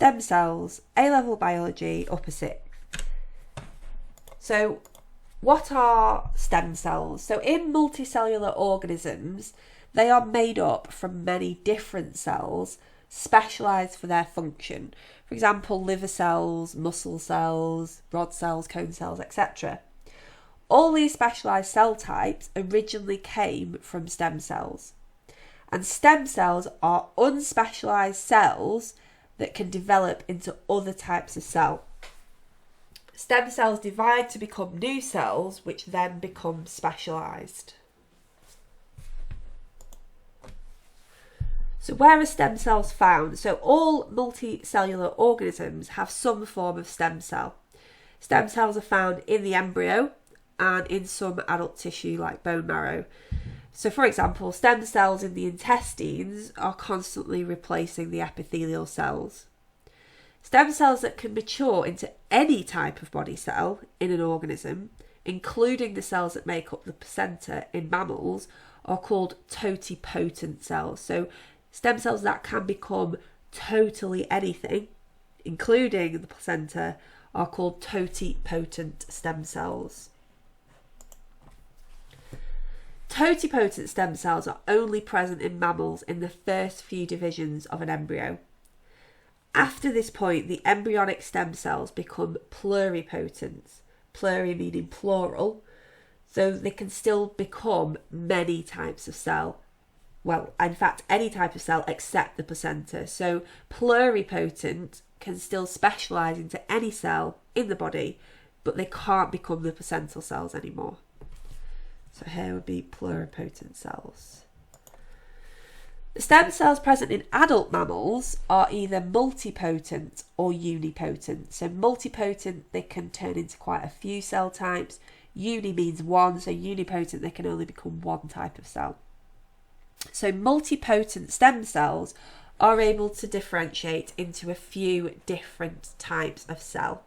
stem cells, A-level biology, upper sixth. So what are stem cells? So in multicellular organisms, they are made up from many different cells specialised for their function. For example, liver cells, muscle cells, rod cells, cone cells, etc. All these specialised cell types originally came from stem cells. And stem cells are unspecialised cells that can develop into other types of cell. Stem cells divide to become new cells, which then become specialised. So where are stem cells found? So all multicellular organisms have some form of stem cell. Stem cells are found in the embryo and in some adult tissue like bone marrow. So for example, stem cells in the intestines are constantly replacing the epithelial cells. Stem cells that can mature into any type of body cell in an organism, including the cells that make up the placenta in mammals, are called totipotent cells. So stem cells that can become totally anything, including the placenta, are called totipotent stem cells. Totipotent stem cells are only present in mammals in the first few divisions of an embryo. After this point, the embryonic stem cells become pluripotent, pluri meaning plural, so they can still become many types of cell. Well, in fact, any type of cell except the placenta. So pluripotent can still specialise into any cell in the body, but they can't become the placental cells anymore. So here would be pluripotent cells. The stem cells present in adult mammals are either multipotent or unipotent. So multipotent, they can turn into quite a few cell types. Uni means one, so unipotent, they can only become one type of cell. So multipotent stem cells are able to differentiate into a few different types of cell.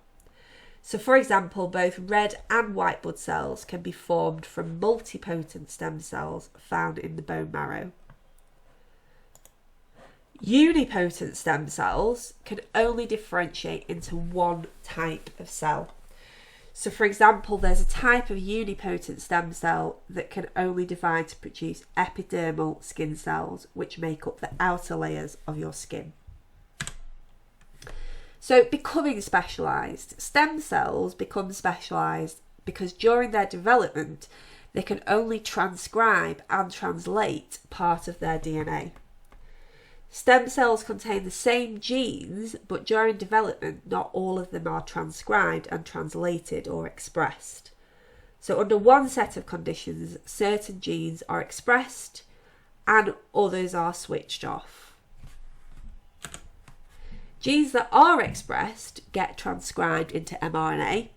So for example, both red and white blood cells can be formed from multipotent stem cells found in the bone marrow. Unipotent stem cells can only differentiate into one type of cell. So for example, there's a type of unipotent stem cell that can only divide to produce epidermal skin cells, which make up the outer layers of your skin. So becoming specialised. Stem cells become specialised because during their development, they can only transcribe and translate part of their DNA. Stem cells contain the same genes, but during development, not all of them are transcribed and translated or expressed. So under one set of conditions, certain genes are expressed and others are switched off. Genes that are expressed get transcribed into mRNA,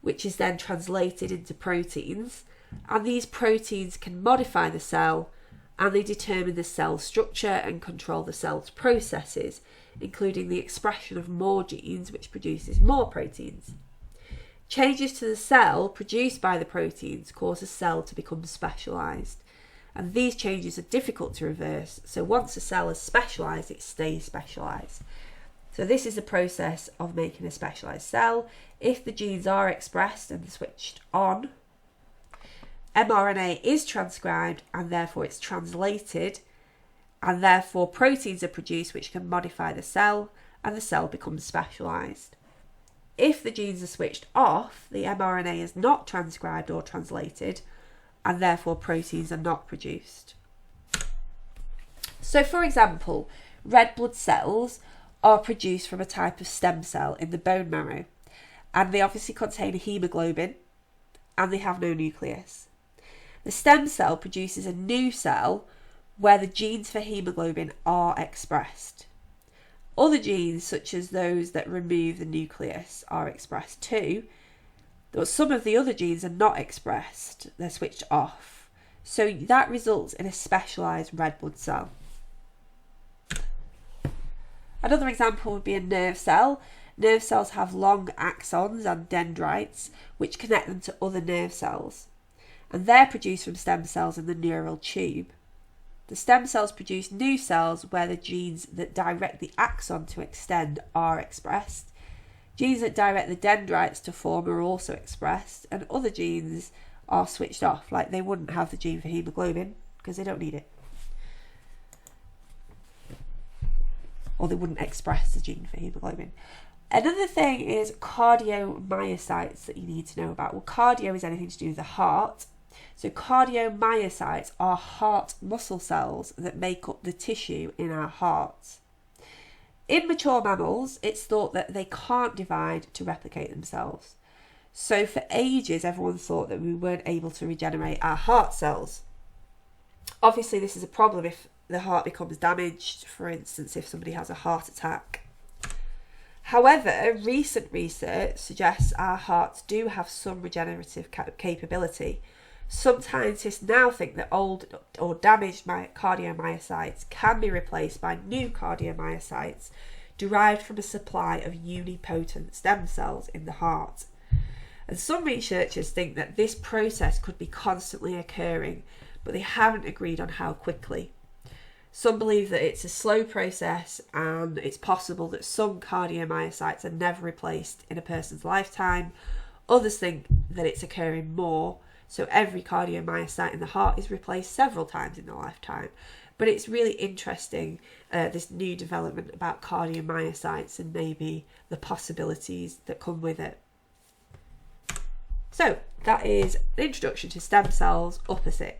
which is then translated into proteins, and these proteins can modify the cell, and they determine the cell structure and control the cell's processes, including the expression of more genes, which produces more proteins. Changes to the cell produced by the proteins cause a cell to become specialised, and these changes are difficult to reverse, so once a cell is specialised, it stays specialised. So this is the process of making a specialised cell. If the genes are expressed and switched on, mRNA is transcribed and therefore it's translated, and therefore proteins are produced which can modify the cell, and the cell becomes specialised. If the genes are switched off, the mRNA is not transcribed or translated, and therefore proteins are not produced. So for example, red blood cells are produced from a type of stem cell in the bone marrow, and they obviously contain haemoglobin, and they have no nucleus. The stem cell produces a new cell where the genes for haemoglobin are expressed. Other genes, such as those that remove the nucleus, are expressed too, but some of the other genes are not expressed, they're switched off. So that results in a specialised red blood cell. Another example would be a nerve cell. Nerve cells have long axons and dendrites, which connect them to other nerve cells, and they're produced from stem cells in the neural tube. The stem cells produce new cells where the genes that direct the axon to extend are expressed. Genes that direct the dendrites to form are also expressed, and other genes are switched off, like they wouldn't have the gene for haemoglobin because they don't need it. Or they wouldn't express the gene for haemoglobin. Another thing is cardiomyocytes that you need to know about. Well, cardio is anything to do with the heart. So cardiomyocytes are heart muscle cells that make up the tissue in our hearts. In mature mammals, it's thought that they can't divide to replicate themselves. So for ages, everyone thought that we weren't able to regenerate our heart cells. Obviously, this is a problem if the heart becomes damaged, for instance, if somebody has a heart attack. However, recent research suggests our hearts do have some regenerative capability. Some scientists now think that old or damaged cardiomyocytes can be replaced by new cardiomyocytes derived from a supply of unipotent stem cells in the heart. And some researchers think that this process could be constantly occurring, but they haven't agreed on how quickly. Some believe that it's a slow process and it's possible that some cardiomyocytes are never replaced in a person's lifetime. Others think that it's occurring more, so every cardiomyocyte in the heart is replaced several times in their lifetime. But it's really interesting, this new development about cardiomyocytes and maybe the possibilities that come with it. So that is an introduction to stem cells, upper 6.